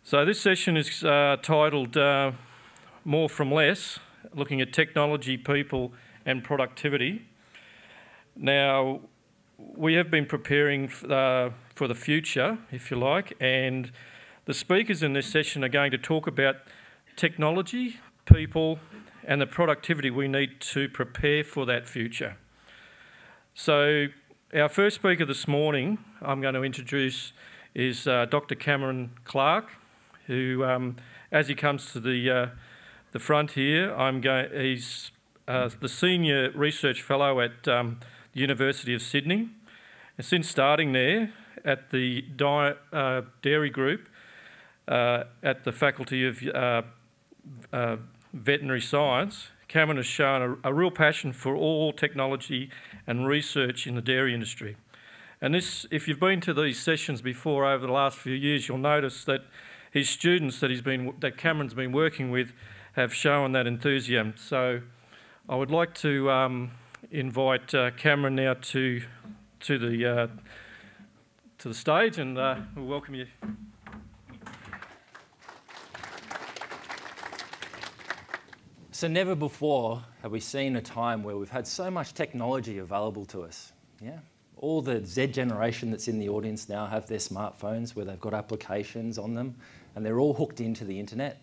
So this session is titled More from Less, looking at technology, people and productivity. Now, we have been preparing for the future, if you like, and the speakers in this session are going to talk about technology, people and the productivity we need to prepare for that future. So our first speaker this morning I'm going to introduce is Dr. Cameron Clark, who, as he comes to the front here, he's the Senior Research Fellow at the University of Sydney. And since starting there at the Dairy Group at the Faculty of Veterinary Science, Cameron has shown a real passion for all technology and research in the dairy industry. And this, if you've been to these sessions before over the last few years, you'll notice that his students that Cameron's been working with have shown that enthusiasm. So I would like to invite Cameron now to the stage, and we'll welcome you. So never before have we seen a time where we've had so much technology available to us. Yeah, all the Z generation that's in the audience now have their smartphones where they've got applications on them, and they're all hooked into the internet.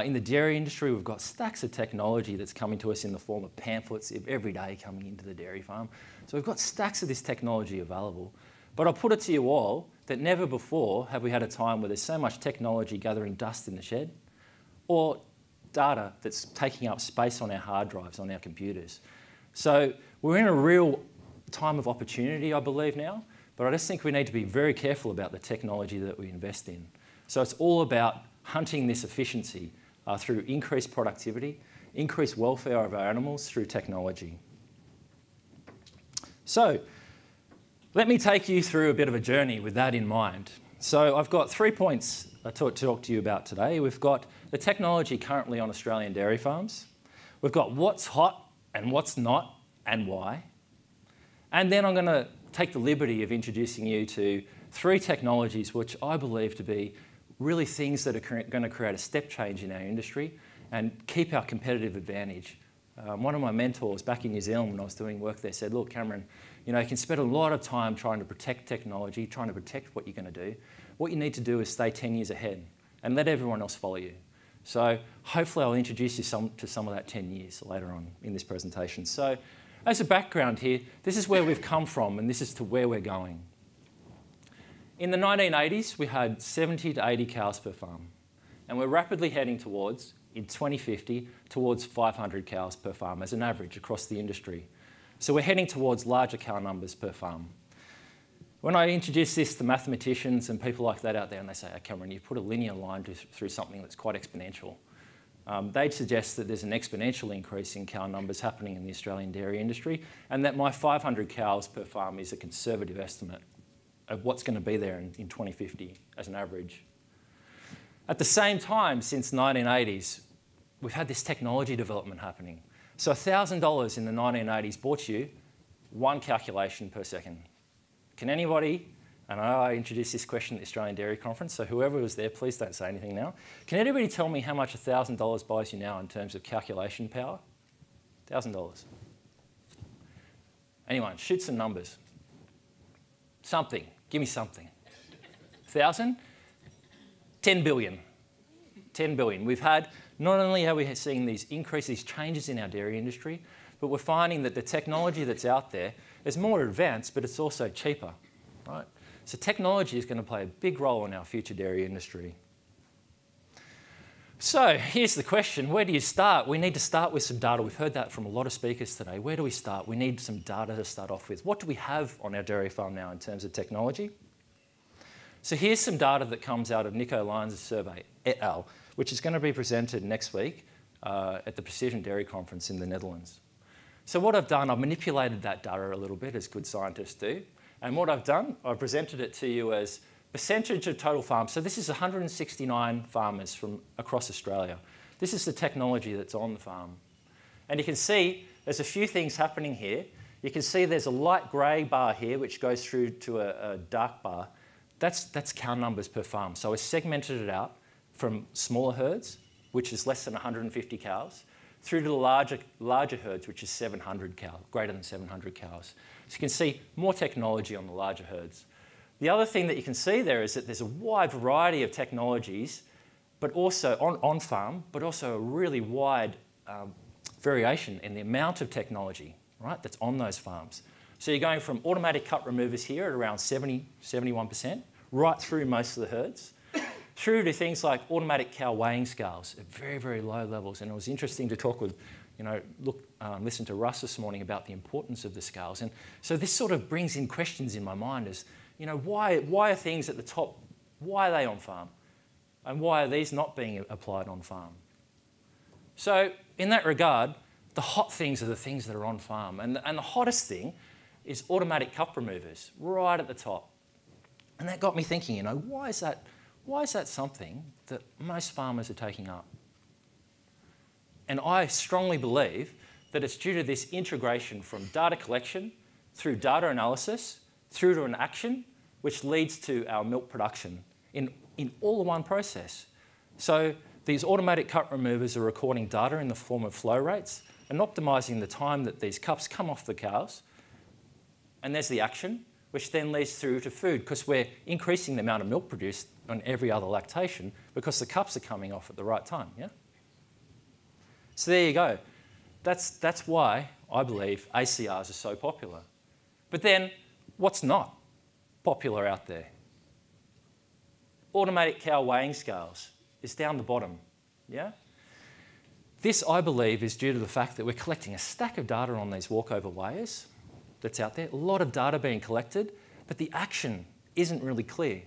In the dairy industry, we've got stacks of technology that's coming to us in the form of pamphlets every day coming into the dairy farm. So we've got stacks of this technology available. But I'll put it to you all that never before have we had a time where there's so much technology gathering dust in the shed, or data that's taking up space on our hard drives, on our computers. So we're in a real time of opportunity, I believe now, but I just think we need to be very careful about the technology that we invest in. So it's all about hunting this efficiency through increased productivity, increased welfare of our animals through technology. So let me take you through a bit of a journey with that in mind. So I've got 3 points to talk to you about today. We've got the technology currently on Australian dairy farms. We've got what's hot and what's not and why. And then I'm going to take the liberty of introducing you to 3 technologies which I believe to be really things that are going to create a step change in our industry and keep our competitive advantage. One of my mentors back in New Zealand when I was doing work there said, look, Cameron, you know, you can spend a lot of time trying to protect technology, trying to protect what you're going to do. What you need to do is stay 10 years ahead and let everyone else follow you. So hopefully I'll introduce you to some of that 10 years later on in this presentation. So as a background here, this is where we've come from and this is to where we're going. In the 1980s, we had 70 to 80 cows per farm, and we're rapidly heading towards, in 2050, towards 500 cows per farm as an average across the industry. So we're heading towards larger cow numbers per farm. When I introduce this to mathematicians and people like that out there, and they say, oh, Cameron, you put a linear line through something that's quite exponential, they'd suggest that there's an exponential increase in cow numbers happening in the Australian dairy industry, and that my 500 cows per farm is a conservative estimate of what's going to be there in 2050 as an average. At the same time, since the 1980s, we've had this technology development happening. So $1,000 in the 1980s bought you 1 calculation per second. Can anybody, and I introduced this question at the Australian Dairy Conference, so whoever was there, please don't say anything now. Can anybody tell me how much $1,000 buys you now in terms of calculation power? $1,000. Anyone, shoot some numbers. Something. Give me something. 1,000? 10 billion. 10 billion. We've had, not only are we seeing these increases, these changes in our dairy industry, but we're finding that the technology that's out there is more advanced, but it's also cheaper, right? So technology is going to play a big role in our future dairy industry. So here's the question, where do you start? We need to start with some data. We've heard that from a lot of speakers today. Where do we start? We need some data to start off with. What do we have on our dairy farm now in terms of technology? So here's some data that comes out of Nico Lyons' survey, et al., which is going to be presented next week at the Precision Dairy Conference in the Netherlands. So what I've done, I've manipulated that data a little bit, as good scientists do. And what I've done, I've presented it to you as percentage of total farms. So this is 169 farmers from across Australia. This is the technology that's on the farm. And you can see there's a few things happening here. You can see there's a light grey bar here which goes through to a dark bar. That's cow numbers per farm. So I segmented it out from smaller herds, which is less than 150 cows, through to the larger herds, which is 700 cows, greater than 700 cows. So you can see more technology on the larger herds. The other thing that you can see there is that there's a wide variety of technologies, but also on farm, but also a really wide variation in the amount of technology, right, that's on those farms. So you're going from automatic cut removers here at around 70, 71%, right through most of the herds, through to things like automatic cow weighing scales at very, very low levels. And it was interesting to talk with, listen to Russ this morning about the importance of the scales. And so this sort of brings in questions in my mind as, why are things at the top, why are they on farm? And why are these not being applied on farm? So in that regard, the hot things are the things that are on farm. And the hottest thing is automatic cup removers, right at the top. And that got me thinking, why is that something that most farmers are taking up? And I strongly believe that it's due to this integration from data collection through data analysis through to an action, which leads to our milk production in all one process. So these automatic cup removers are recording data in the form of flow rates and optimising the time that these cups come off the cows. And there's the action, which then leads through to food, because we're increasing the amount of milk produced on every other lactation because the cups are coming off at the right time, yeah? So there you go. That's why I believe ACRs are so popular. But then, what's not popular out there? Automatic cow weighing scales is down the bottom, yeah? This, I believe, is due to the fact that we're collecting a stack of data on these walkover wires that's out there, a lot of data being collected, but the action isn't really clear,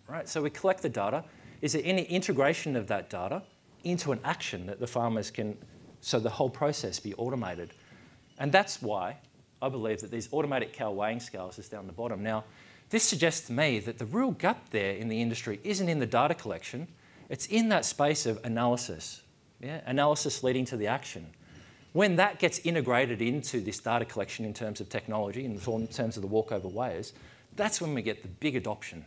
right? So we collect the data. Is there any integration of that data into an action that the farmers can, so the whole process be automated? And that's why I believe that these automatic cow weighing scales is down the bottom. Now, this suggests to me that the real gap there in the industry isn't in the data collection, it's in that space of analysis, yeah? Analysis leading to the action. When that gets integrated into this data collection in terms of technology, in terms of the walkover weighers, that's when we get the big adoption.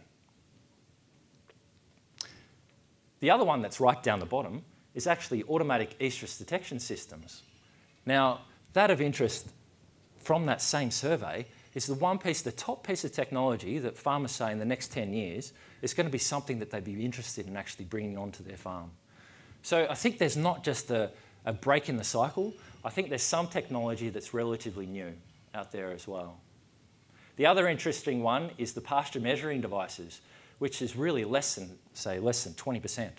The other one that's right down the bottom is actually automatic estrous detection systems. Now, that of interest from that same survey is the top piece of technology that farmers say in the next 10 years is going to be something that they'd be interested in actually bringing onto their farm. So I think there's not just a break in the cycle. I think there's some technology that's relatively new out there as well. The other interesting one is the pasture measuring devices, which is really less than 20%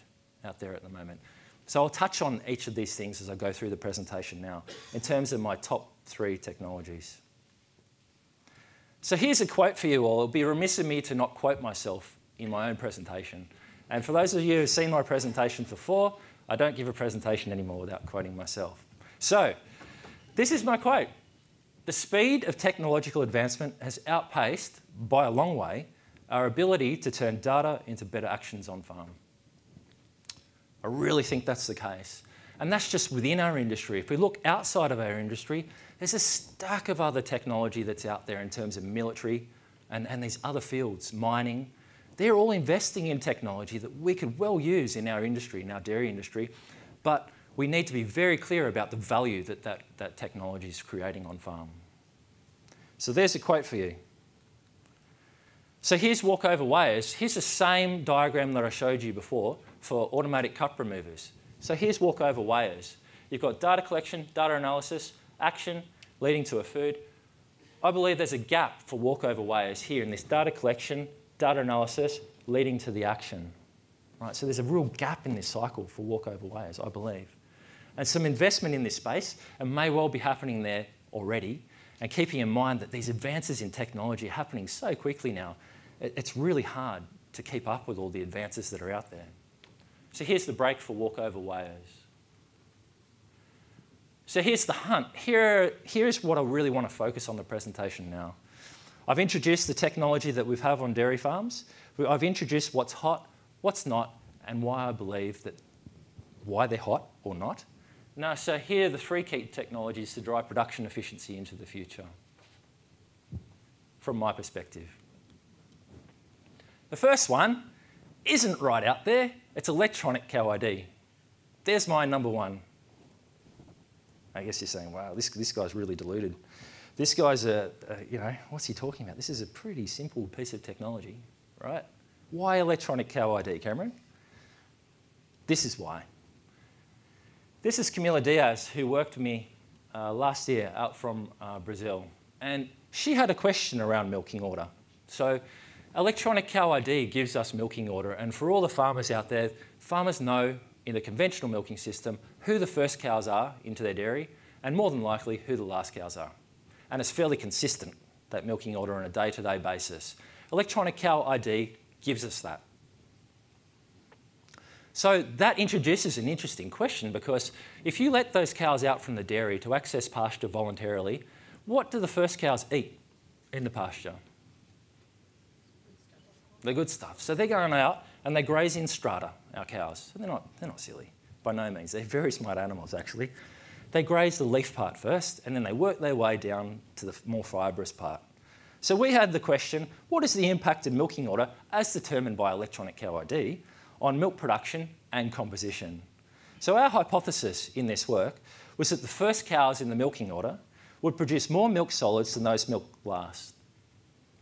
out there at the moment. So I'll touch on each of these things as I go through the presentation now in terms of my top 3 technologies. So here's a quote for you all. It would be remiss of me to not quote myself in my own presentation. And for those of you who've seen my presentation before, I don't give a presentation anymore without quoting myself. So this is my quote. The speed of technological advancement has outpaced, by a long way, our ability to turn data into better actions on farm. I really think that's the case. And that's just within our industry. If we look outside of our industry, there's a stack of other technology that's out there in terms of military and these other fields, mining. They're all investing in technology that we could well use in our industry, in our dairy industry, but we need to be very clear about the value that technology is creating on farm. So there's a quote for you. So here's walkover weighers. Here's the same diagram that I showed you before for automatic cup removers. So here's walkover weighers. You've got data collection, data analysis, action leading to a food. I believe there's a gap for walkover weighers here in this data collection, data analysis leading to the action. Right, so there's a real gap in this cycle for walkover weighers, I believe. And some investment in this space and may well be happening there already, and keeping in mind that these advances in technology are happening so quickly now, it's really hard to keep up with all the advances that are out there. So here's the break for walkover weighers. So here's the hunt. Here's what I really want to focus on the presentation now. I've introduced the technology that we have on dairy farms. I've introduced what's hot, what's not, and why I believe that, why they're hot or not. Now, so here are the 3 key technologies to drive production efficiency into the future, from my perspective. The first one isn't right out there. It's electronic cow ID. There's my number one. I guess you're saying, wow, this guy's really deluded. This guy's what's he talking about? This is a pretty simple piece of technology, right? Why electronic cow ID, Cameron? This is why. This is Camila Diaz, who worked with me last year out from Brazil. And she had a question around milking order. So electronic cow ID gives us milking order. And for all the farmers out there, farmers know in the conventional milking system who the first cows are into their dairy, and more than likely who the last cows are. And it's fairly consistent, that milking order on a day-to-day basis. Electronic cow ID gives us that. So that introduces an interesting question, because if you let those cows out from the dairy to access pasture voluntarily, what do the first cows eat in the pasture? The good stuff. So they're going out and they graze in strata, our cows. So they're not silly, by no means. They're very smart animals, actually. They graze the leaf part first, and then they work their way down to the more fibrous part. So we had the question, what is the impact of milking order, as determined by electronic cow ID, on milk production and composition? So our hypothesis in this work was that the first cows in the milking order would produce more milk solids than those milk last.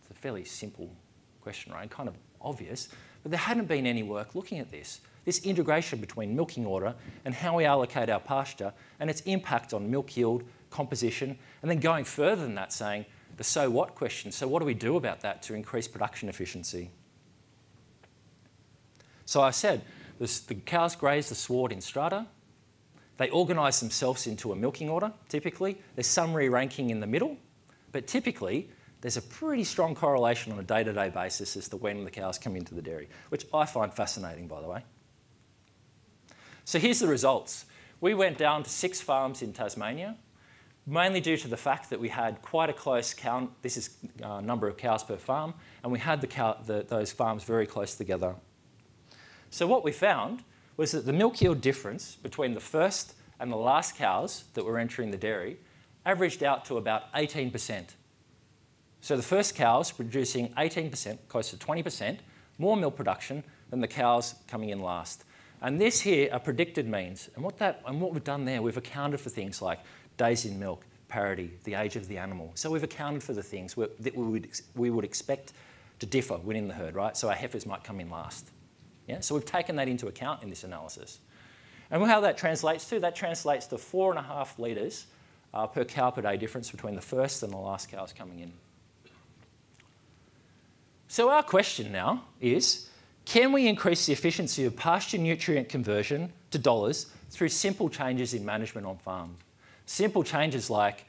It's a fairly simple question, right? Kind of obvious, but there hadn't been any work looking at this integration between milking order and how we allocate our pasture and its impact on milk yield, composition, and then going further than that, saying the so what question. So what do we do about that to increase production efficiency? So I said, the cows graze the sward in strata. They organise themselves into a milking order, typically. There's some re-ranking in the middle, but typically there's a pretty strong correlation on a day-to-day basis as to when the cows come into the dairy, which I find fascinating, by the way. So here's the results. We went down to 6 farms in Tasmania, mainly due to the fact that we had quite a close count. This is number of cows per farm, and we had those farms very close together. So what we found was that the milk yield difference between the first and the last cows that were entering the dairy averaged out to about 18%. So the first cows producing 18%, close to 20%, more milk production than the cows coming in last. And this here are predicted means. And what we've done there, we've accounted for things like days in milk, parity, the age of the animal. So we've accounted for the things that we would expect to differ within the herd, right? So our heifers might come in last. Yeah? So we've taken that into account in this analysis. And how that translates to 4.5 litres per cow per day difference between the first and the last cows coming in. So our question now is, can we increase the efficiency of pasture nutrient conversion to dollars through simple changes in management on farm? Simple changes like,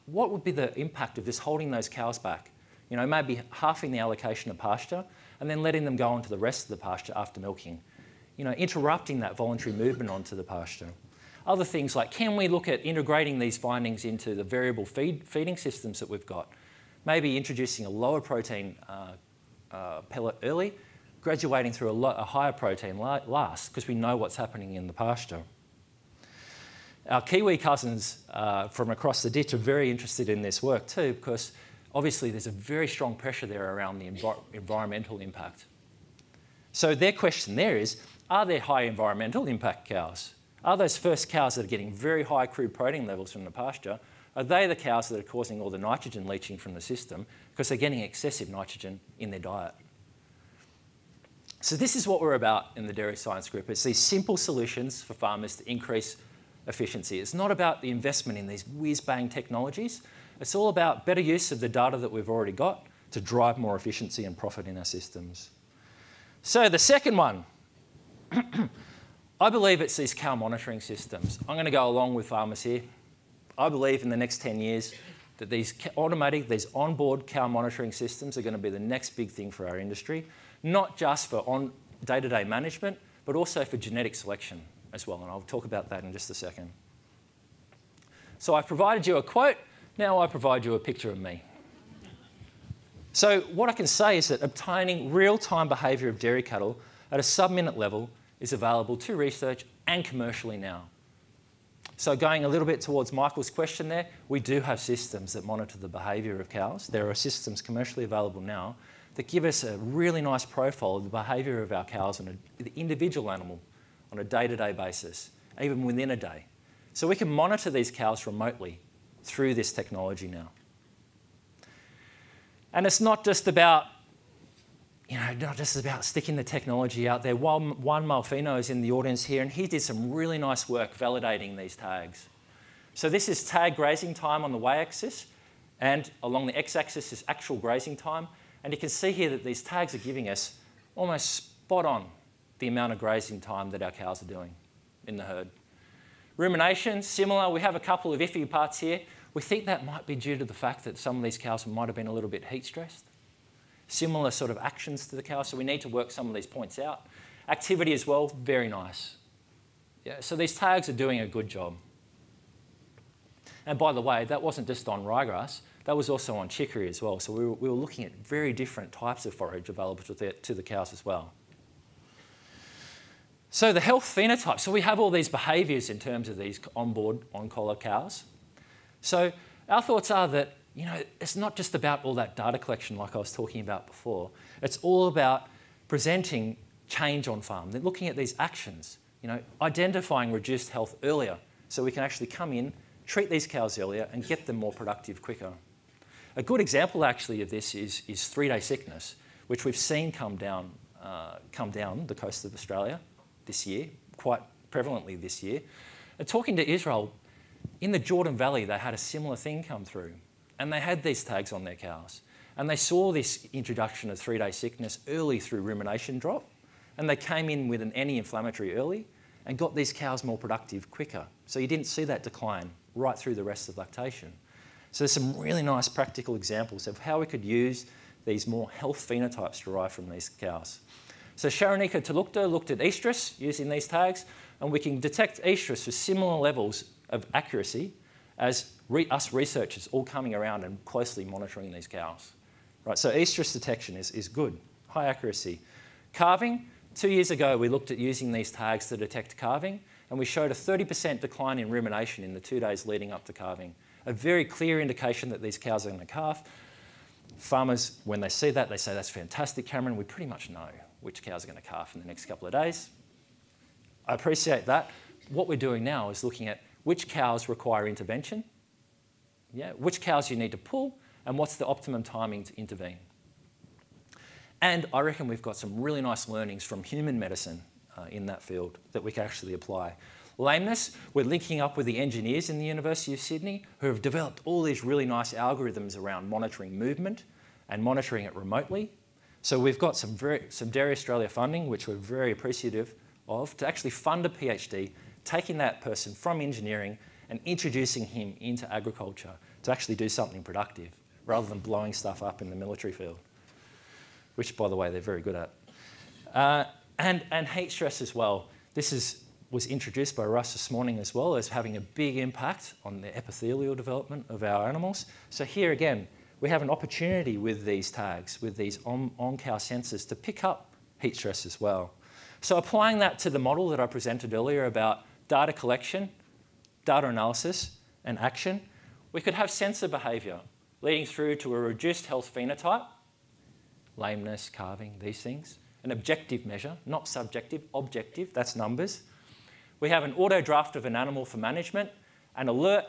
what would be the impact of just holding those cows back? You know, maybe halving the allocation of pasture and then letting them go onto the rest of the pasture after milking. You know, interrupting that voluntary movement onto the pasture. Other things like, can we look at integrating these findings into the variable feeding systems that we've got? Maybe introducing a lower protein pellet early, graduating through a higher protein last, because we know what's happening in the pasture. Our Kiwi cousins from across the ditch are very interested in this work too, because obviously there's a very strong pressure there around the environmental impact. So their question there is, are there high environmental impact cows? Are those first cows that are getting very high crude protein levels from the pasture, are they the cows that are causing all the nitrogen leaching from the system because they're getting excessive nitrogen in their diet? So this is what we're about in the Dairy Science Group. It's these simple solutions for farmers to increase efficiency. It's not about the investment in these whiz-bang technologies. It's all about better use of the data that we've already got to drive more efficiency and profit in our systems. So the second one, I believe it's these cow monitoring systems. I'm going to go along with farmers here. I believe in the next 10 years that these automatic, these onboard cow monitoring systems are going to be the next big thing for our industry, not just for day-to-day management, but also for genetic selection as well. And I'll talk about that in just a second. So I provided you a quote. Now I provide you a picture of me. So what I can say is that obtaining real-time behaviour of dairy cattle at a sub-minute level is available to research and commercially now. So going a little bit towards Michael's question there, we do have systems that monitor the behaviour of cows. There are systems commercially available now that give us a really nice profile of the behaviour of our cows and the individual animal on a day-to-day basis, even within a day. So we can monitor these cows remotely through this technology now. And it's not just about, sticking the technology out there. Juan Malfino is in the audience here, and he did some really nice work validating these tags. So this is tag grazing time on the y-axis, and along the x-axis is actual grazing time. And you can see here that these tags are giving us almost spot on the amount of grazing time that our cows are doing in the herd. Rumination, similar. We have a couple of iffy parts here. We think that might be due to the fact that some of these cows might have been a little bit heat stressed. Similar sort of actions to the cow, so we need to work some of these points out. Activity as well, very nice. Yeah, so these tags are doing a good job. And by the way, that wasn't just on ryegrass, that was also on chicory as well. So we were looking at very different types of forage available to the cows as well. So the health phenotype, so we have all these behaviours in terms of these on-board, on-collar cows. So our thoughts are that, it's not just about all that data collection like I was talking about before. It's all about presenting change on farm. They're looking at these actions, identifying reduced health earlier so we can actually come in, treat these cows earlier and get them more productive quicker. A good example actually of this is 3-day sickness, which we've seen come down the coast of Australia this year, quite prevalently this year. And talking to Israel, in the Jordan Valley, they had a similar thing come through. And they had these tags on their cows. And they saw this introduction of 3-day sickness early through rumination drop. And they came in with an anti-inflammatory early and got these cows more productive quicker. So you didn't see that decline right through the rest of lactation. So there's some really nice practical examples of how we could use these more health phenotypes derived from these cows. So Sharonika Tulukta looked at Estrous using these tags, and we can detect Estrous with similar levels of accuracy as us researchers all coming around and closely monitoring these cows. Right, so Estrous detection is good, high accuracy. Calving, 2 years ago we looked at using these tags to detect calving, and we showed a 30% decline in rumination in the 2 days leading up to calving. A very clear indication that these cows are going to calf. Farmers, when they see that, they say, that's fantastic, Cameron, we pretty much know which cows are going to calf in the next couple of days. I appreciate that. What we're doing now is looking at which cows require intervention, which cows you need to pull, and what's the optimum timing to intervene. And I reckon we've got some really nice learnings from human medicine in that field that we can actually apply. Lameness, we're linking up with the engineers in the University of Sydney who have developed all these really nice algorithms around monitoring movement and monitoring it remotely. So we've got some Dairy Australia funding, which we're very appreciative of, to actually fund a PhD, taking that person from engineering and introducing him into agriculture to actually do something productive, rather than blowing stuff up in the military field, which, by the way, they're very good at. And heat stress as well. This was introduced by Russ this morning as well as having a big impact on the epithelial development of our animals. So here again, we have an opportunity with these tags, with these on-cow sensors to pick up heat stress as well. So applying that to the model that I presented earlier about data collection, data analysis, and action, we could have sensor behaviour leading through to a reduced health phenotype, lameness, calving, these things, an objective measure, not subjective, objective, that's numbers. We have an auto draft of an animal for management, an alert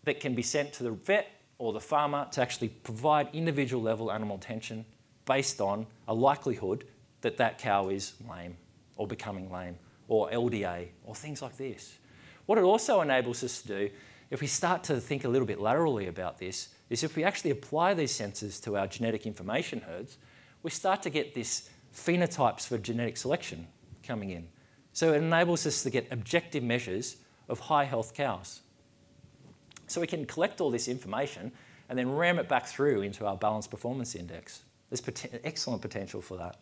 that can be sent to the vet or the farmer to actually provide individual level animal attention based on a likelihood that that cow is lame or becoming lame or LDA or things like this. What it also enables us to do, if we start to think a little bit laterally about this, is if we actually apply these sensors to our genetic information herds, we start to get this phenotypes for genetic selection coming in. So it enables us to get objective measures of high health cows. So we can collect all this information and then ram it back through into our balanced performance index. There's excellent potential for that.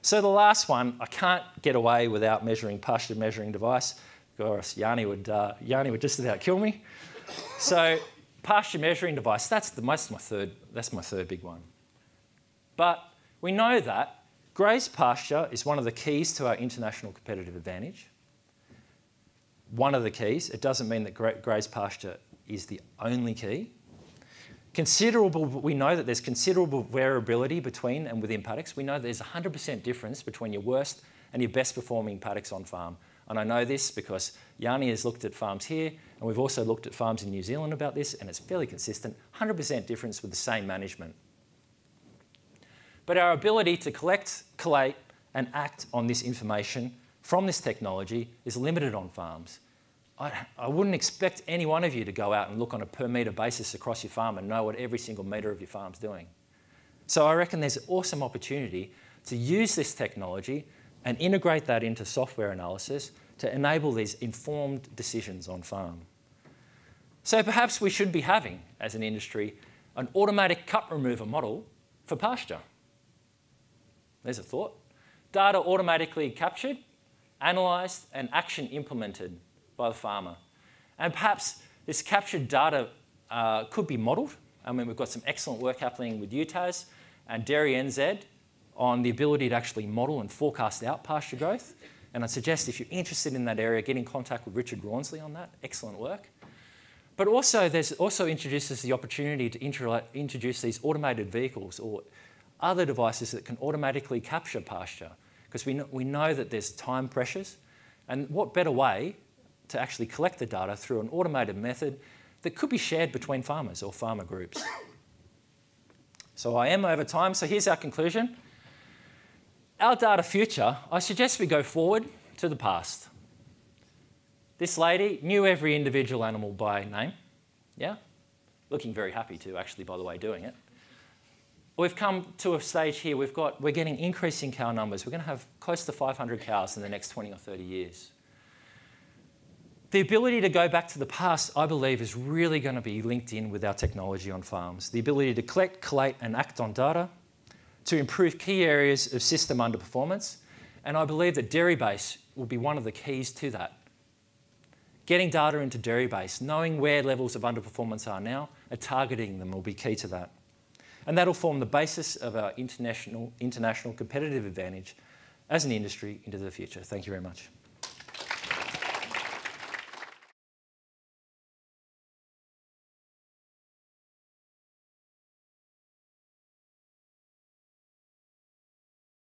So the last one, I can't get away without measuring pasture measuring device. Of course, Yanni would just about kill me. So pasture measuring device, that's my third big one. But we know that grazed pasture is one of the keys to our international competitive advantage. One of the keys. It doesn't mean that grazed pasture is the only key. We know that there's considerable variability between and within paddocks. We know that there's 100% difference between your worst and your best performing paddocks on farm. And I know this because Yanni has looked at farms here, and we've also looked at farms in New Zealand about this, and it's fairly consistent, 100% difference with the same management. But our ability to collect, collate, and act on this information from this technology is limited on farms. I wouldn't expect any one of you to go out and look on a per metre basis across your farm and know what every single metre of your farm's doing. So I reckon there's an awesome opportunity to use this technology and integrate that into software analysis to enable these informed decisions on farm. So perhaps we should be having, as an industry, an automatic cut remover model for pasture. There's a thought. Data automatically captured, analysed, and action implemented by the farmer. And perhaps this captured data could be modelled. I mean, we've got some excellent work happening with UTAS and Dairy NZ on the ability to actually model and forecast out pasture growth. And I'd suggest if you're interested in that area, get in contact with Richard Rawnsley on that. Excellent work. But also, there's also introduces the opportunity to introduce these automated vehicles or other devices that can automatically capture pasture, because we know that there's time pressures. And what better way to actually collect the data through an automated method that could be shared between farmers or farmer groups. So I am over time, so here's our conclusion. Our data future, I suggest we go forward to the past. This lady knew every individual animal by name, yeah? Looking very happy to, actually, by the way, doing it. We've come to a stage here, we're getting increasing cow numbers. We're going to have close to 500 cows in the next 20 or 30 years. The ability to go back to the past, I believe, is really going to be linked in with our technology on farms. The ability to collect, collate, and act on data, to improve key areas of system underperformance, and I believe that DairyBase will be one of the keys to that. Getting data into DairyBase, knowing where levels of underperformance are now, and targeting them will be key to that. And that'll form the basis of our international competitive advantage as an industry into the future. Thank you very much.